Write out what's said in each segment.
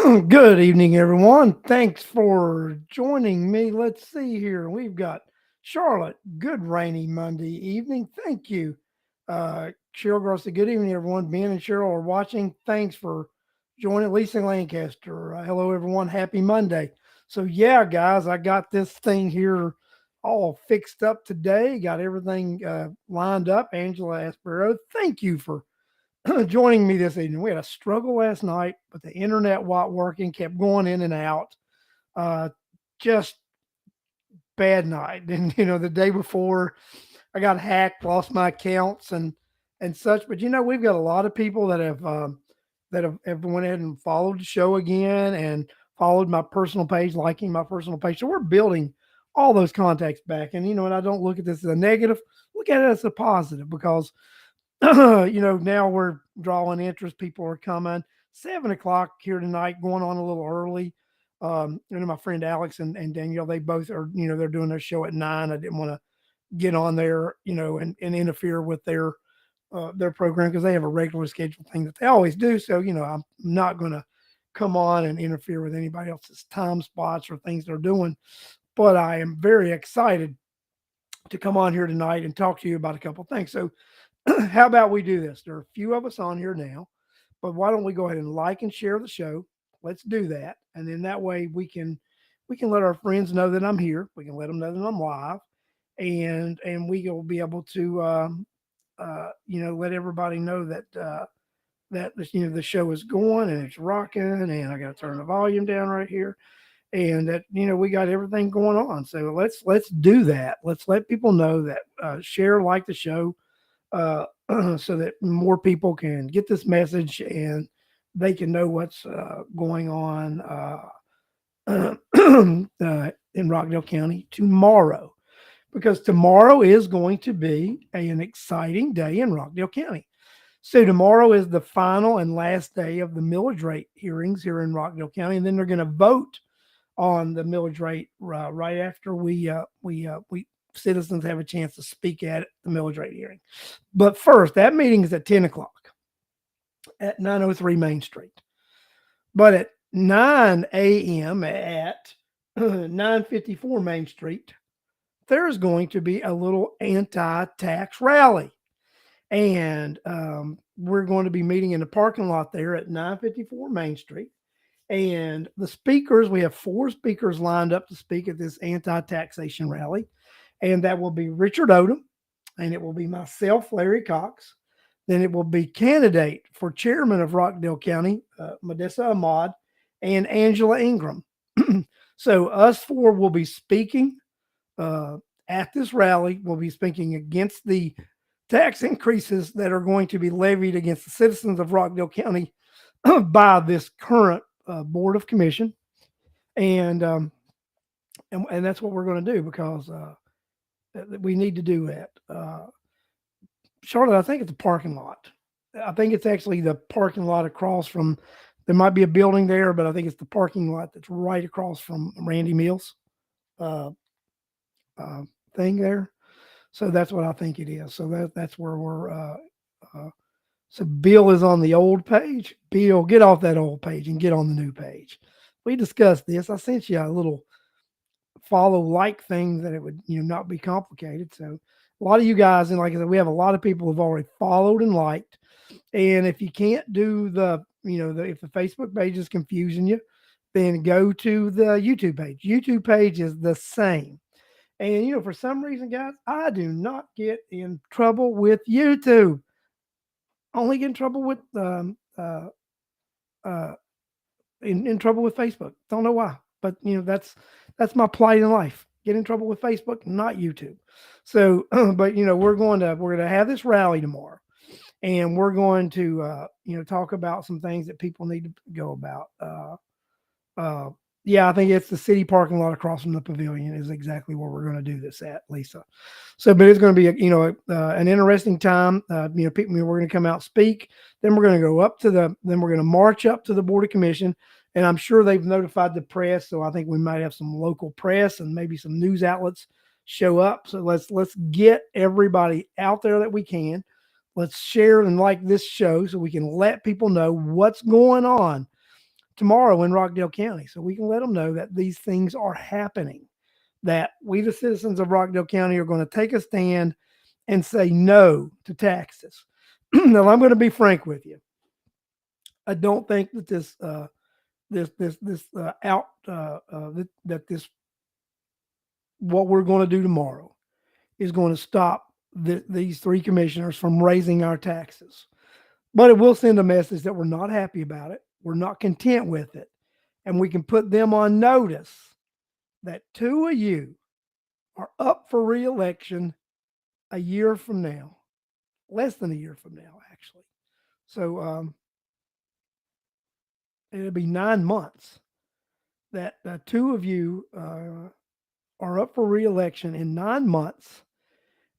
Good evening, everyone. Thanks for joining me. Let's see here. We've got Charlotte. Good rainy Monday evening. Thank you. Cheryl Grossi. Good evening, everyone. Ben and Cheryl are watching. Thanks for joining. Lisa Lancaster. Hello, everyone. Happy Monday. So, yeah, guys, I got this thing here all fixed up today. Got everything lined up. Angela Aspero, thank you for joining me this evening. We had a struggle last night, but the internet wasn't working, kept going in and out. Uh, just bad night. And the day before, I got hacked, lost my accounts and such. But we've got a lot of people that have went ahead and followed the show again and followed my personal page, liking my personal page. So we're building all those contacts back. And I don't look at this as a negative. Look at it as a positive because now we're drawing interest. People are coming. 7 o'clock here tonight, going on a little early. My friend Alex and Danielle, they both are, they're doing their show at 9. I didn't want to get on there, and interfere with their program because they have a regular scheduled thing that they always do. So, I'm not going to come on and interfere with anybody else's time spots or things they're doing. But I am very excited to come on here tonight and talk to you about a couple things. So, how about we do this? There are a few of us on here now, but why don't we go ahead and like and share the show? Let's do that, and then that way we can let our friends know that I'm here. We can let them know that I'm live, and we will be able to let everybody know that the show is going and it's rocking, and I got to turn the volume down right here, and that we got everything going on. So let's do that. Let's let people know that share, like the show, uh, so that more people can get this message and they can know what's going on in Rockdale County tomorrow. Because tomorrow is going to be an exciting day in Rockdale County. So tomorrow is the final and last day of the millage rate hearings here in Rockdale County, and then they're going to vote on the millage rate right after we citizens have a chance to speak at the millage rate hearing. But first, that meeting is at 10 o'clock at 903 Main Street. But at 9 a.m. at 954 Main Street, there's going to be a little anti-tax rally. And we're going to be meeting in the parking lot there at 954 Main Street. And the speakers, we have 4 speakers lined up to speak at this anti-taxation rally. And that will be Richard Odom, and it will be myself, Larry Cox. Then it will be candidate for chairman of Rockdale County, Medessa Ahmad, and Angela Ingram. So us 4 will be speaking at this rally. We'll be speaking against the tax increases that are going to be levied against the citizens of Rockdale County by this current board of commission, and that's what we're going to do because we need to do that. Charlotte, I think it's a parking lot. I think it's actually the parking lot across from. There might be a building there, but I think it's the parking lot that's right across from Randy Mills uh, thing there. So that's what I think it is. So that's where we're. Uh, so Bill is on the old page. Bill, get off that old page and get on the new page. We discussed this. I sent you a little follow like thing that it would not be complicated. So a lot of you guys, and like I said, we have a lot of people who've already followed and liked. And if you can't do if the Facebook page is confusing you, then go to the YouTube page. YouTube page is the same. And for some reason, guys, I do not get in trouble with YouTube. Only get in trouble with uh, in trouble with Facebook. Don't know why, but that's my plight in life. Get in trouble with Facebook, not YouTube. So, but we're going to have this rally tomorrow, and we're going to talk about some things that people need to go about. Uh, yeah, I think it's the city parking lot across from the pavilion is exactly where we're going to do this at, Lisa. So, but it's going to be an interesting time. People, we're going to come out speak. Then we're going to go then we're going to march up to the Board of Commission, and I'm sure they've notified the press. So I think we might have some local press and maybe some news outlets show up. So let's get everybody out there that we can. Let's share and like this show so we can let people know what's going on tomorrow in Rockdale County, so we can let them know that these things are happening. That we, the citizens of Rockdale County, are going to take a stand and say no to taxes. Now, I'm going to be frank with you. I don't think that this out that this what we're going to do tomorrow is going to stop these three commissioners from raising our taxes. But it will send a message that we're not happy about it. We're not content with it. And we can put them on notice that two of you are up for reelection a year from now, less than a year from now, actually. So it'll be 9 months that two of you are up for reelection in 9 months,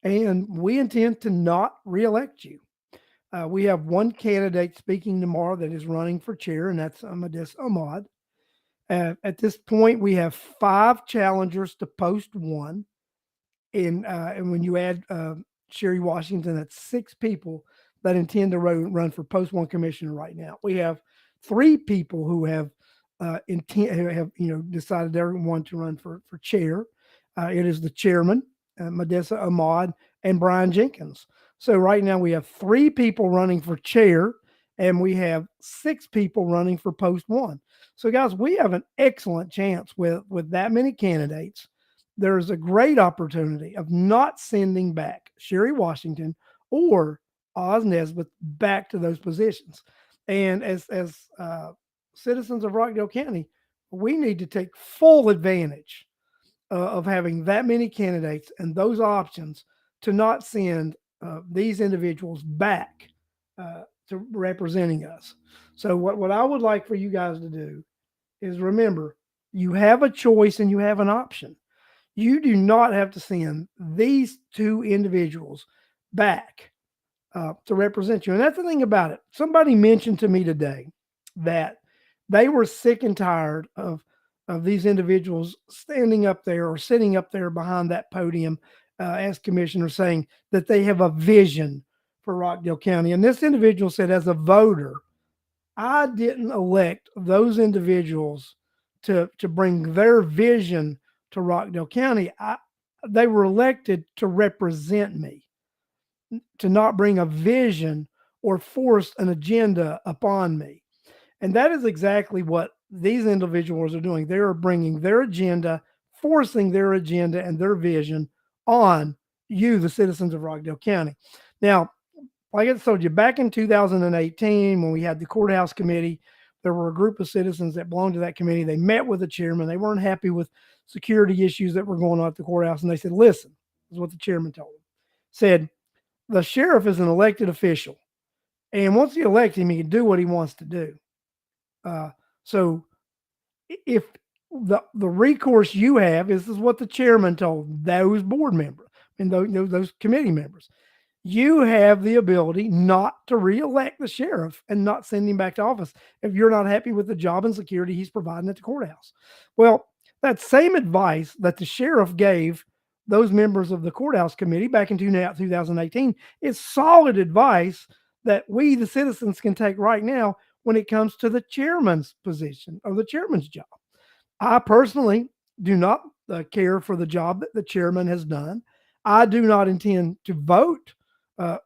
and we intend to not reelect you. We have one candidate speaking tomorrow that is running for chair, and that's Ahmadis Ahmad. At this point, we have 5 challengers to post one. And when you add Sherry Washington, that's 6 people that intend to run for post one commissioner right now. We have 3 people who have decided they want to run for chair. It is the chairman, Madessa Ahmad, and Brian Jenkins. So right now we have 3 people running for chair, and we have 6 people running for post one. So guys, we have an excellent chance with that many candidates. There's a great opportunity of not sending back Sherry Washington or Oz Nesbitt back to those positions. And as citizens of Rockdale County, we need to take full advantage of having that many candidates and those options to not send these individuals back to representing us. So what I would like for you guys to do is remember, you have a choice and you have an option. You do not have to send these 2 individuals back to represent you. And that's the thing about it. Somebody mentioned to me today that they were sick and tired of these individuals standing up there or sitting up there behind that podium as commissioners saying that they have a vision for Rockdale County. And this individual said, as a voter, I didn't elect those individuals to bring their vision to Rockdale County. They were elected to represent me, to not bring a vision or force an agenda upon me. And that is exactly what these individuals are doing. They are bringing their agenda, forcing their agenda and their vision on you, the citizens of Rockdale County. Now, like I told you, back in 2018, when we had the courthouse committee, there were a group of citizens that belonged to that committee. They met with the chairman. They weren't happy with security issues that were going on at the courthouse. And they said, listen, this is what the chairman told them. Said, the sheriff is an elected official. And once you elect him, he can do what he wants to do. So if the recourse you have is what the chairman told those board members and those committee members, you have the ability not to reelect the sheriff and not send him back to office if you're not happy with the job and security he's providing at the courthouse. Well, that same advice that the sheriff gave those members of the courthouse committee back in 2018 is solid advice that we, the citizens, can take right now when it comes to the chairman's position or the chairman's job. I personally do not care for the job that the chairman has done. I do not intend to vote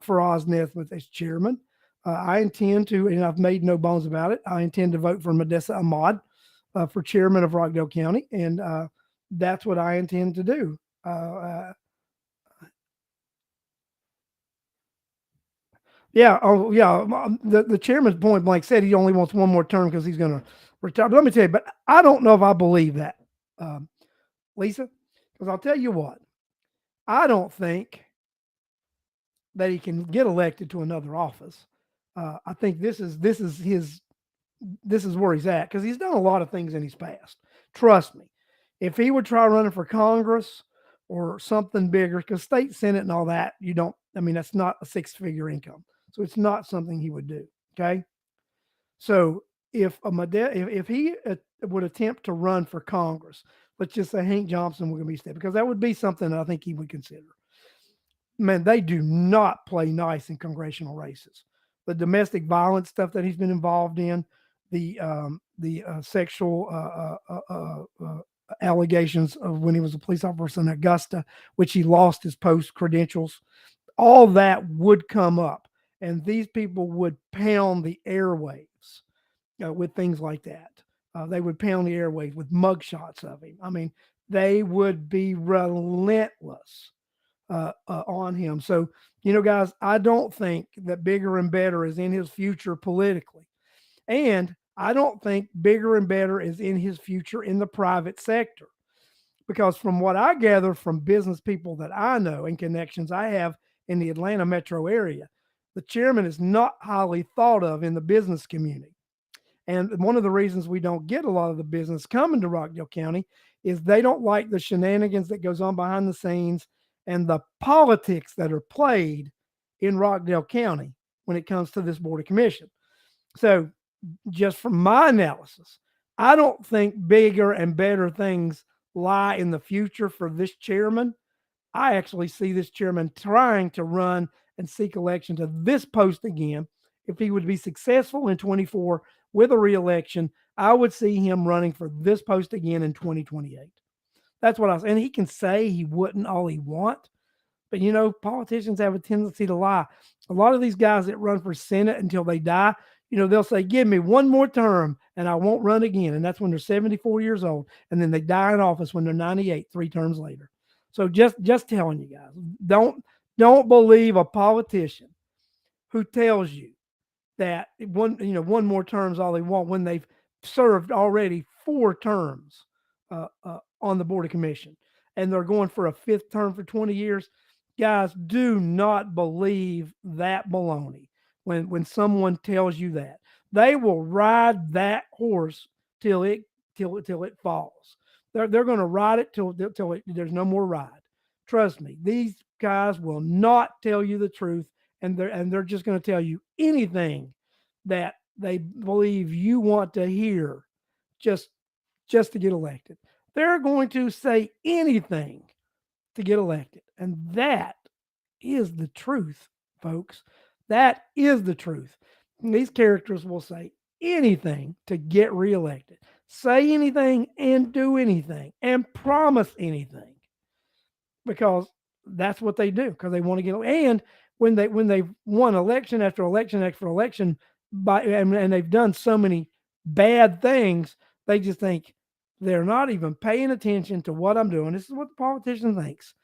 for Oz Nesbitt as chairman. I intend to, and I've made no bones about it, I intend to vote for Madessa Ahmad for chairman of Rockdale County, and that's what I intend to do. Yeah, oh yeah. The chairman's point blank said he only wants one more term because he's going to retire. But let me tell you, but I don't know if I believe that, um, Lisa, because I'll tell you what, I don't think that he can get elected to another office. I think this is where he's at because he's done a lot of things in his past. Trust me, if he would try running for Congress or something bigger, because state senate and all that, you don't. I mean, that's not a 6-figure income, so it's not something he would do. Okay, so if he would attempt to run for Congress, let's just say Hank Johnson would be state because that would be something I think he would consider. Man, they do not play nice in congressional races. The domestic violence stuff that he's been involved in, the sexual allegations of when he was a police officer in Augusta, which he lost his post credentials. All that would come up, and these people would pound the airwaves with things like that. They would pound the airwaves with mugshots of him. I mean, they would be relentless on him. So, guys, I don't think that bigger and better is in his future politically. And I don't think bigger and better is in his future in the private sector. Because from what I gather from business people that I know and connections I have in the Atlanta metro area, the chairman is not highly thought of in the business community. And one of the reasons we don't get a lot of the business coming to Rockdale County is they don't like the shenanigans that goes on behind the scenes and the politics that are played in Rockdale County when it comes to this board of commission. So, just from my analysis, I don't think bigger and better things lie in the future for this chairman. I actually see this chairman trying to run and seek election to this post again. If he would be successful in 24 with a reelection, I would see him running for this post again in 2028. That's what I was, and he can say he wouldn't all he want, but politicians have a tendency to lie. A lot of these guys that run for Senate until they die, they'll say, "Give me one more term and I won't run again." And that's when they're 74 years old. And then they die in office when they're 98, 3 terms later. So just telling you guys, don't believe a politician who tells you that one more term is all they want when they've served already 4 terms on the board of commission and they're going for a 5th term for 20 years. Guys, do not believe that baloney when someone tells you that. They will ride that horse till it falls. They're going to ride it till there's no more ride. Trust me, these guys will not tell you the truth, and they're just going to tell you anything that they believe you want to hear, just to get elected. They're going to say anything to get elected, and that is the truth, folks. That is the truth. And these characters will say anything to get reelected, say anything and do anything and promise anything because that's what they do because they want to get. And when they've won election after election after election and they've done so many bad things, they just think they're not even paying attention to what I'm doing. This is what the politician thinks.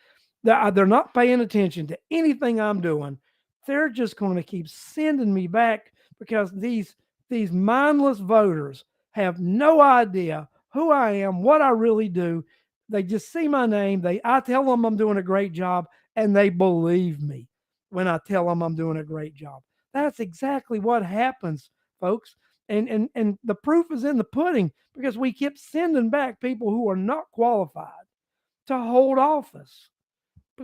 They're not paying attention to anything I'm doing. They're just going to keep sending me back because these mindless voters have no idea who I am, what I really do. They just see my name. I tell them I'm doing a great job, and they believe me when I tell them I'm doing a great job. That's exactly what happens, folks. And the proof is in the pudding because we keep sending back people who are not qualified to hold office.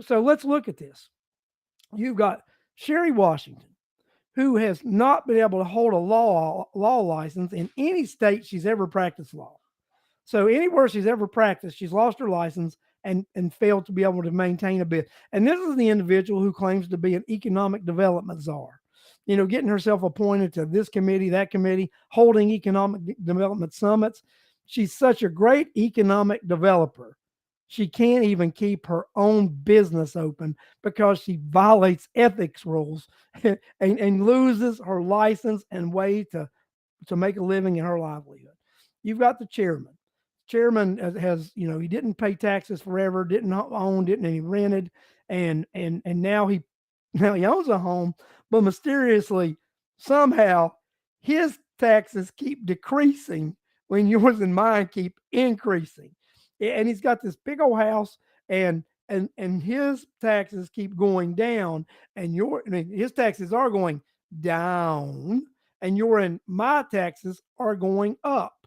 So let's look at this. You've got Sherry Washington, who has not been able to hold a law license in any state she's ever practiced law. So anywhere she's ever practiced, she's lost her license and failed to be able to maintain a bid. And this is the individual who claims to be an economic development czar. Getting herself appointed to this committee, that committee, holding economic development summits. She's such a great economic developer. She can't even keep her own business open because she violates ethics rules and loses her license and way to make a living in her livelihood. You've got the chairman. Chairman has he didn't pay taxes forever, didn't own, didn't he rented, and now he owns a home, but mysteriously somehow his taxes keep decreasing when yours and mine keep increasing. And he's got this big old house, and his taxes keep going down, and his taxes are going down, and my taxes are going up.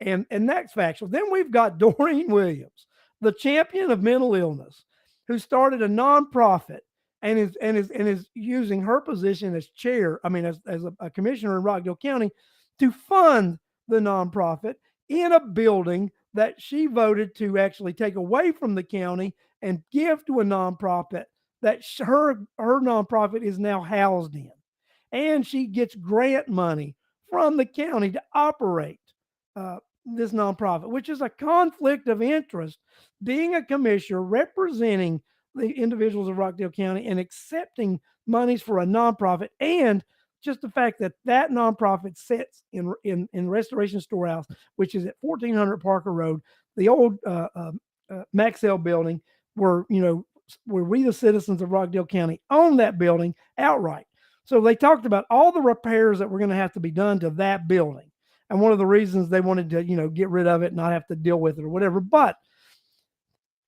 And that's factual. Then we've got Doreen Williams, the champion of mental illness, who started a nonprofit and is using her position as chair, as a commissioner in Rockdale County, to fund the nonprofit in a building that she voted to actually take away from the county and give to a nonprofit that her nonprofit is now housed in. And she gets grant money from the county to operate uh, this nonprofit, which is a conflict of interest, being a commissioner representing the individuals of Rockdale County and accepting monies for a nonprofit, and just the fact that that nonprofit sits in Restoration Storehouse, which is at 1400 Parker Road, the old Maxell building, where where we the citizens of Rockdale County own that building outright. So they talked about all the repairs that were going to have to be done to that building, and one of the reasons they wanted to get rid of it and not have to deal with it or whatever. But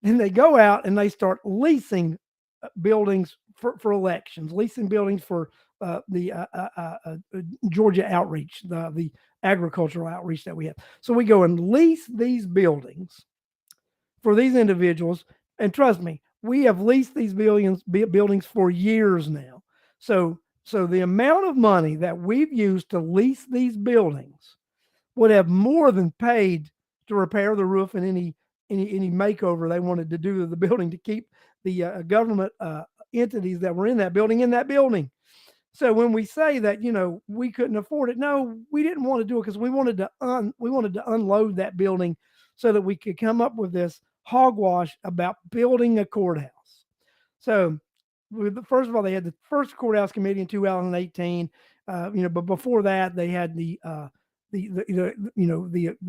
then they go out and they start leasing buildings for elections, leasing buildings for the Georgia outreach, the agricultural outreach that we have. So we go and lease these buildings for these individuals. And trust me, we have leased these buildings for years now. So the amount of money that we've used to lease these buildings would have more than paid to repair the roof and any makeover they wanted to do to the building to keep the government entities that were in that building in that building. So when we say that we couldn't afford it, no, we didn't want to do it because we wanted to unload that building so that we could come up with this hogwash about building a courthouse. So first of all, they had the first courthouse committee in 2018, but before that they had the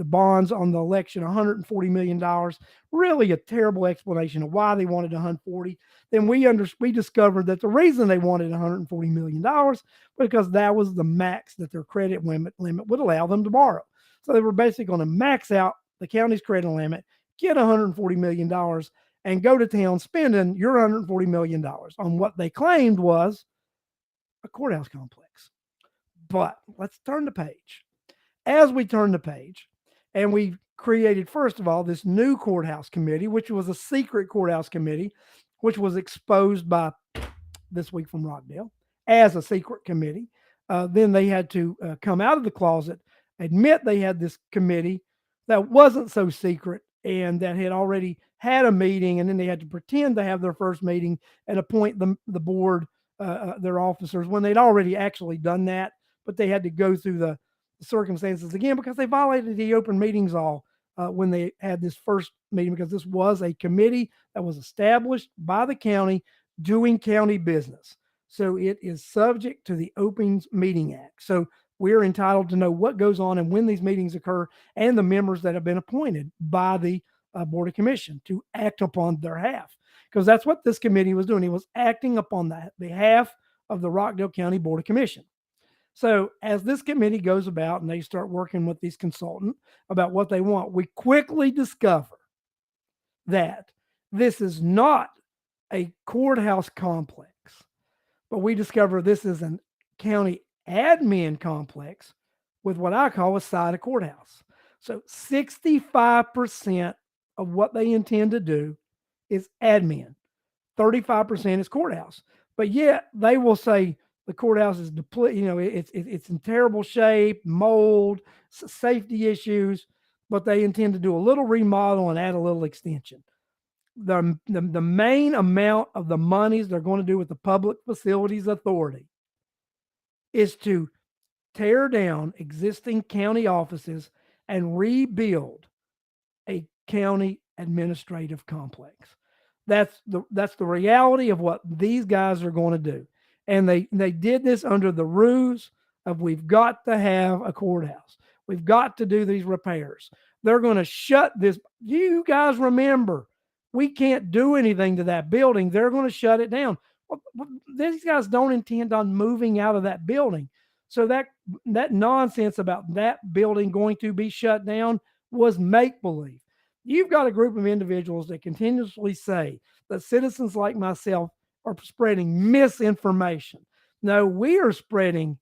bonds on the election, $140 million. Really a terrible explanation of why they wanted 140. Then we discovered that the reason they wanted $140 million because that was the max that their credit limit would allow them to borrow. So they were basically going to max out the county's credit limit, get $140 million, and go to town spending your $140 million on what they claimed was a courthouse complex. But let's turn the page. As we turn the page, and we created, first of all, this new courthouse committee, which was a secret courthouse committee, which was exposed by This Week from Rockdale as a secret committee. Then they had to come out of the closet, admit they had this committee that wasn't so secret and that had already had a meeting, and then they had to pretend to have their first meeting and appoint the board, their officers, when they'd already actually done that, but they had to go through the circumstances again because they violated the open meetings law when they had this first meeting, because this was a committee that was established by the county doing county business. So it is subject to the Open Meeting Act. So we're entitled to know what goes on and when these meetings occur and the members that have been appointed by the Board of Commission to act upon their behalf, because that's what this committee was doing. It was acting upon the behalf of the Rockdale County Board of Commission. So as this committee goes about and they start working with these consultants about what they want, we quickly discover that this is not a courthouse complex, but we discover this is an county admin complex with what I call a side of courthouse. So 65% of what they intend to do is admin, 35% is courthouse. But yet they will say the courthouse is depleted, it's in terrible shape, mold, safety issues, but they intend to do a little remodel and add a little extension. The main amount of the monies they're going to do with the Public Facilities Authority is to tear down existing county offices and rebuild a county administrative complex. That's the reality of what these guys are going to do. And they did this under the ruse of, we've got to have a courthouse. We've got to do these repairs. They're going to shut this. You guys remember, we can't do anything to that building. They're going to shut it down. Well, these guys don't intend on moving out of that building. So that nonsense about that building going to be shut down was make-believe. You've got a group of individuals that continuously say that citizens like myself are spreading misinformation. No, we are spreading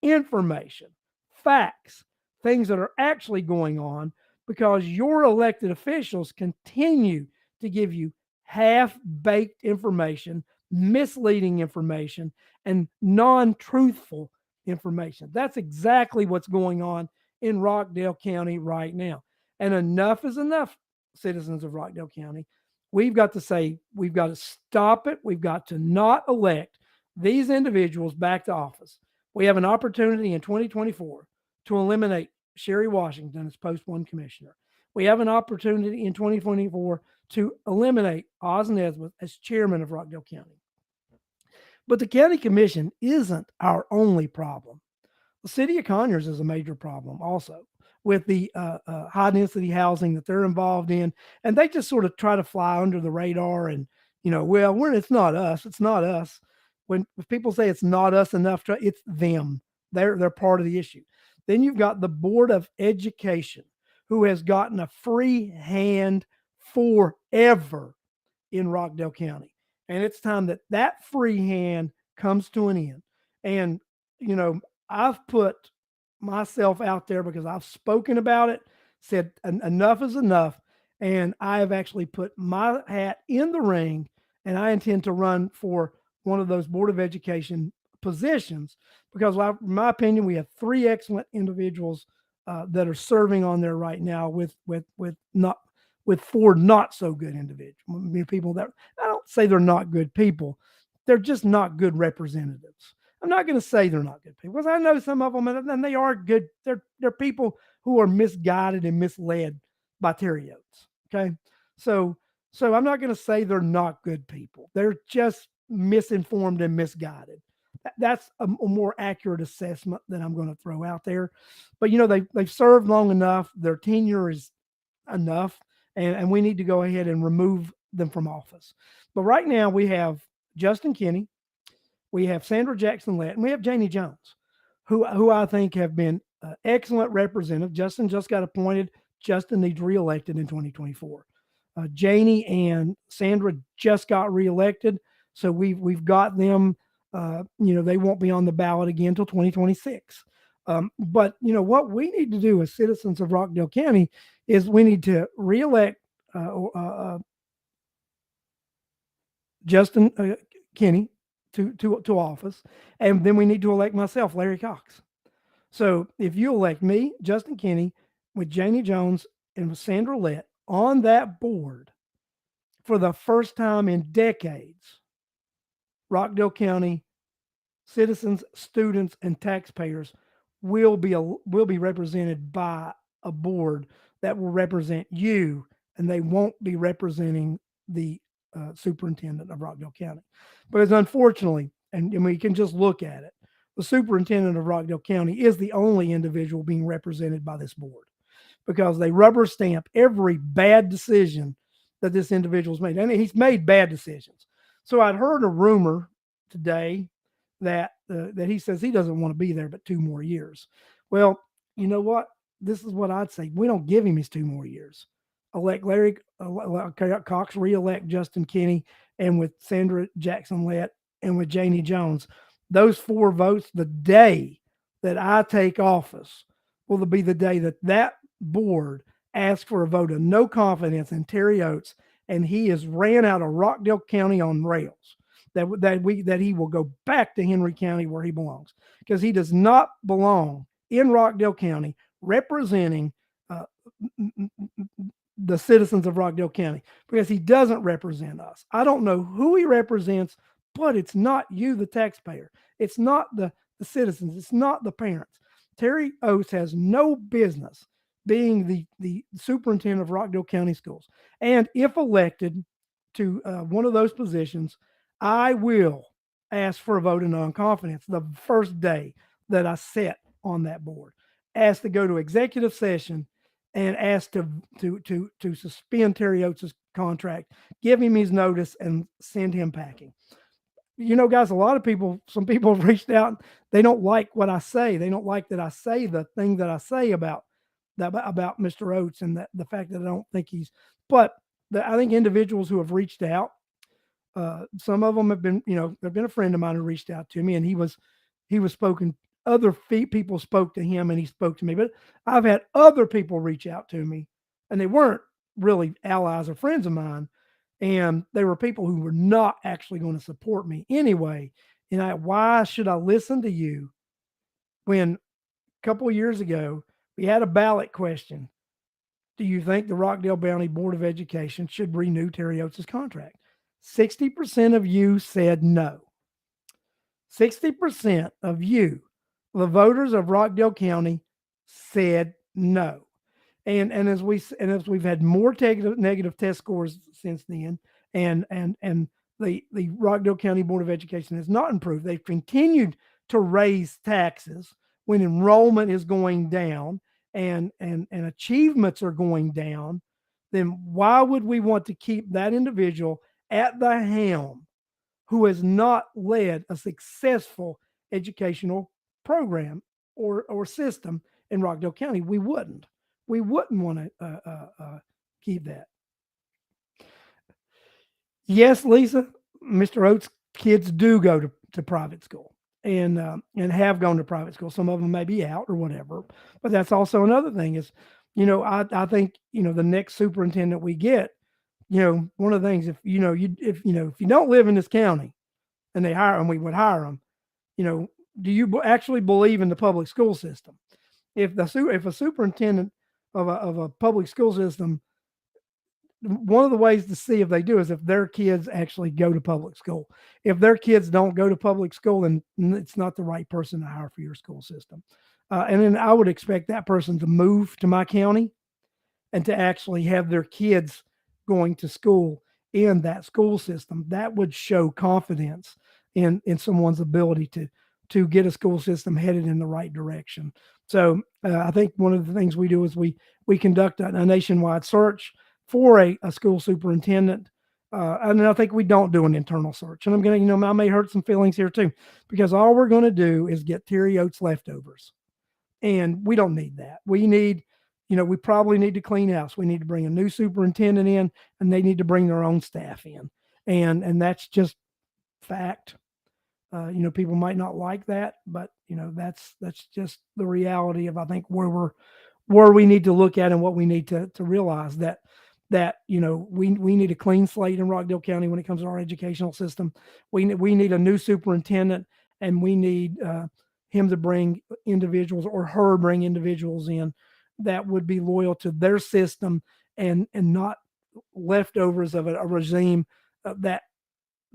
information, facts, things that are actually going on, because your elected officials continue to give you half-baked information, misleading information, and non-truthful information. That's exactly what's going on in Rockdale County right now. And enough is enough, citizens of Rockdale County. We've got to say, we've got to stop it. We've got to not elect these individuals back to office. We have an opportunity in 2024 to eliminate Sherry Washington as post one commissioner. We have an opportunity in 2024 to eliminate Oz Nesbitt as chairman of Rockdale County. But the county commission isn't our only problem. The city of Conyers is a major problem also with the high density housing that they're involved in, and they just sort of try to fly under the radar. And well, it's not us. It's not us. When if people say it's not us enough, it's them. They're part of the issue. Then you've got the Board of Education, who has gotten a free hand forever in Rockdale County. And it's time that that free hand comes to an end. And, you know, I've put myself out there because I've spoken about it, said enough is enough. And I have actually put my hat in the ring, and I intend to run for one of those Board of Education positions because, in my opinion, we have three excellent individuals that are serving on there right now with four not so good individuals, people that I don't say they're not good people. They're just not good representatives. I'm not going to say they're not good people because I know some of them and they are good. They're people who are misguided and misled by Terry Oates. Okay. So I'm not going to say they're not good people. They're just misinformed and misguided. That's a more accurate assessment that I'm going to throw out there. But they've served long enough. Their tenure is enough. And we need to go ahead and remove them from office. But right now we have Justin Kinney, we have Sandra Jackson-Lett, and we have Janie Jones, who I think have been excellent representatives. Justin just got appointed. Justin needs reelected in 2024. Janie and Sandra just got reelected, so we've got them. They won't be on the ballot again until 2026. But what we need to do as citizens of Rockdale County is we need to reelect Justin Kinney to office, and then we need to elect myself, Larry Cox. So if you elect me, Justin Kinney, with Janie Jones and with Sandra Lett on that board for the first time in decades, Rockdale County citizens, students, and taxpayers will be represented by a board that will represent you, and they won't be representing the superintendent of Rockdale County. Because unfortunately, and we can just look at it, the superintendent of Rockdale County is the only individual being represented by this board because they rubber stamp every bad decision that this individual's made. And he's made bad decisions. So I'd heard a rumor today that he says he doesn't want to be there but 2 more years. Well, you know what? This is what I'd say. We don't give him his 2 more years. Elect Larry Cox, reelect Justin Kinney, and with Sandra Jackson-Lett and with Janie Jones. Those 4 votes, the day that I take office, will be the day that board asks for a vote of no confidence in Terry Oates, and he is ran out of Rockdale County on rails. That he will go back to Henry County where he belongs, because he does not belong in Rockdale County representing the citizens of Rockdale County, because he doesn't represent us. I don't know who he represents, but it's not you, the taxpayer. It's not the citizens. It's not the parents. Terry Oates has no business being the superintendent of Rockdale County Schools. And if elected to one of those positions, I will ask for a vote of non-confidence the first day that I sit on that board. Ask to go to executive session and ask to suspend Terry Oates' contract, give him his notice, and send him packing. Guys, some people have reached out. They don't like what I say. They don't like that I say the thing that I say about Mr. Oates and the fact that I don't think he's. But I think individuals who have reached out, some of them have been, there've been a friend of mine who reached out to me, and he was spoken. Other people spoke to him, and he spoke to me. But I've had other people reach out to me, and they weren't really allies or friends of mine, and they were people who were not actually going to support me anyway. And why should I listen to you when a couple of years ago we had a ballot question? Do you think the Rockdale County Board of Education should renew Terry Oates' contract? 60% of you said no. 60% of you, the voters of Rockdale County, said no. And as we've had more negative test scores since then, and the Rockdale County Board of Education has not improved. They've continued to raise taxes when enrollment is going down and achievements are going down. Then why would we want to keep that individual at the helm who has not led a successful educational program or system in Rockdale County? We wouldn't. We wouldn't want to keep that. Yes, Lisa, Mr. Oates' kids do go to private school and have gone to private school. Some of them may be out or whatever, but that's also another thing is, I think, the next superintendent we get, one of the things, if you don't live in this county and they hire and we would hire them, you know, do you actually believe in the public school system? If a superintendent of a public school system, one of the ways to see if they do is if their kids actually go to public school. If their kids don't go to public school, then it's not the right person to hire for your school system. And then I would expect that person to move to my county and to actually have their kids going to school in that school system. That would show confidence in someone's ability to get a school system headed in the right direction. So I think one of the things we do is we conduct a nationwide search for a school superintendent. And I think we don't do an internal search. And I'm going to, I may hurt some feelings here too, because all we're going to do is get Terry Oates leftovers. And we don't need that. We need, we probably need to clean house. We need to bring a new superintendent in, and they need to bring their own staff in. And that's just fact. People might not like that, but that's just the reality of, I think, where we need to look at and what we need to realize that we need a clean slate in Rockdale County when it comes to our educational system. We need a new superintendent, and we need him to bring individuals, or her bring individuals in that would be loyal to their system and not leftovers of a regime that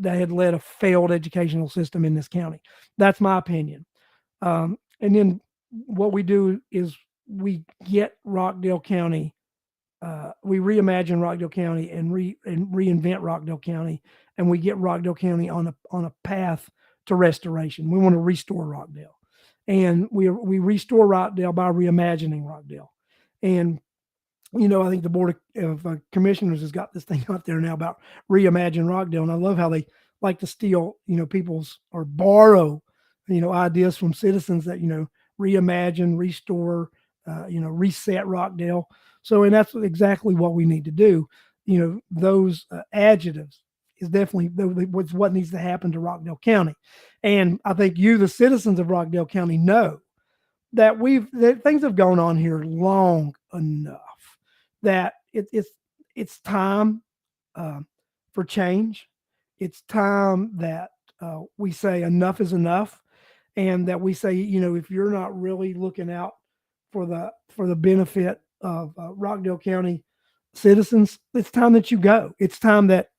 had led a failed educational system in this county. That's my opinion. And then what we do is we get Rockdale County, we reimagine Rockdale County and reinvent Rockdale County, and we get Rockdale County on a path to restoration. We want to restore Rockdale, and we restore Rockdale by reimagining Rockdale. And I think the Board of Commissioners has got this thing out there now about reimagine Rockdale, and I love how they like to steal, people's, or borrow, ideas from citizens that reimagine, restore, reset Rockdale. So, and that's exactly what we need to do. Those adjectives is definitely what needs to happen to Rockdale County, and I think the citizens of Rockdale County, know that things have gone on here long enough that it's time for change. It's time that we say enough is enough, and that we say, if you're not really looking out for the benefit of Rockdale County citizens, it's time that you go. It's time that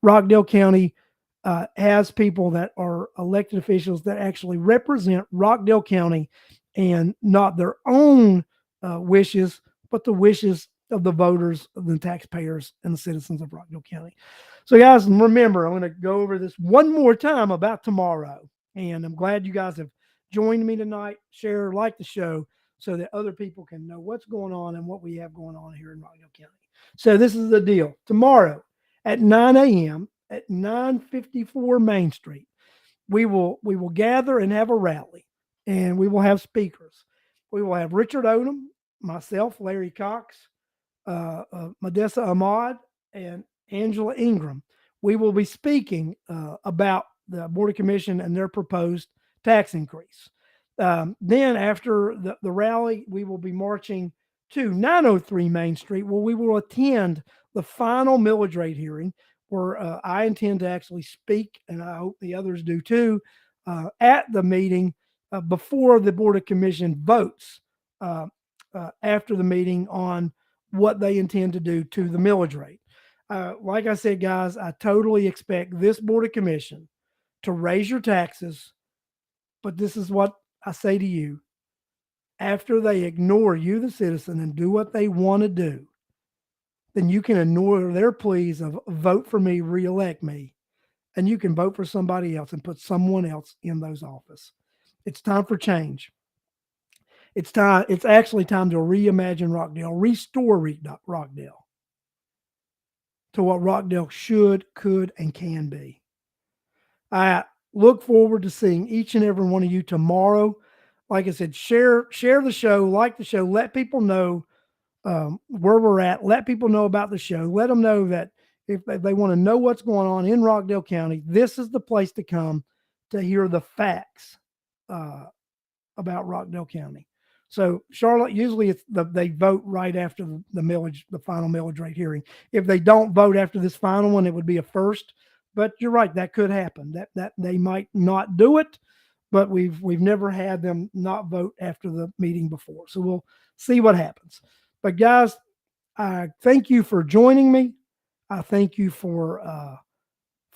Rockdale County has people that are elected officials that actually represent Rockdale County, and not their own wishes, but the wishes of the voters, of the taxpayers, and the citizens of Rockdale County. So, guys, remember, I'm going to go over this one more time about tomorrow. And I'm glad you guys have joined me tonight. Share, like the show, so that other people can know what's going on and what we have going on here in Rockdale County. So this is the deal. Tomorrow at 9 a.m. at 954 Main Street, we will gather and have a rally, and we will have speakers. We will have Richard Odom, myself, Larry Cox, Modessa Ahmad, and Angela Ingram. We will be speaking about the Board of Commission and their proposed tax increase. Then after the rally, we will be marching to 903 Main Street, where we will attend the final millage rate hearing, where I intend to actually speak, and I hope the others do too, at the meeting before the Board of Commission votes after the meeting on what they intend to do to the millage rate. Like I said, guys, I totally expect this Board of Commission to raise your taxes, but this is what I say to you: after they ignore you, the citizen, and do what they want to do, then you can ignore their pleas of vote for me, reelect me, and you can vote for somebody else and put someone else in those office. It's time for change. It's time. It's actually time to reimagine Rockdale, restore Rockdale to what Rockdale should, could, and can be. I look forward to seeing each and every one of you tomorrow. Like I said, share the show, like the show, let people know where we're at. Let people know about the show. Let them know that if they want to know what's going on in Rockdale County, this is the place to come to hear the facts uh, about Rockdale County. So Charlotte, usually they vote right after the millage, the final millage rate hearing. If they don't vote after this final one, it would be a first. But you're right, that could happen. That they might not do it, but we've never had them not vote after the meeting before. So we'll see what happens. But guys, I thank you for joining me. I thank you for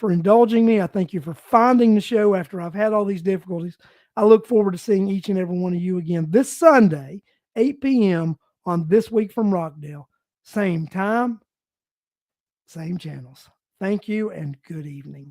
indulging me. I thank you for finding the show after I've had all these difficulties. I look forward to seeing each and every one of you again this Sunday, 8 p.m. on This Week from Rockdale. Same time, same channels. Thank you and good evening.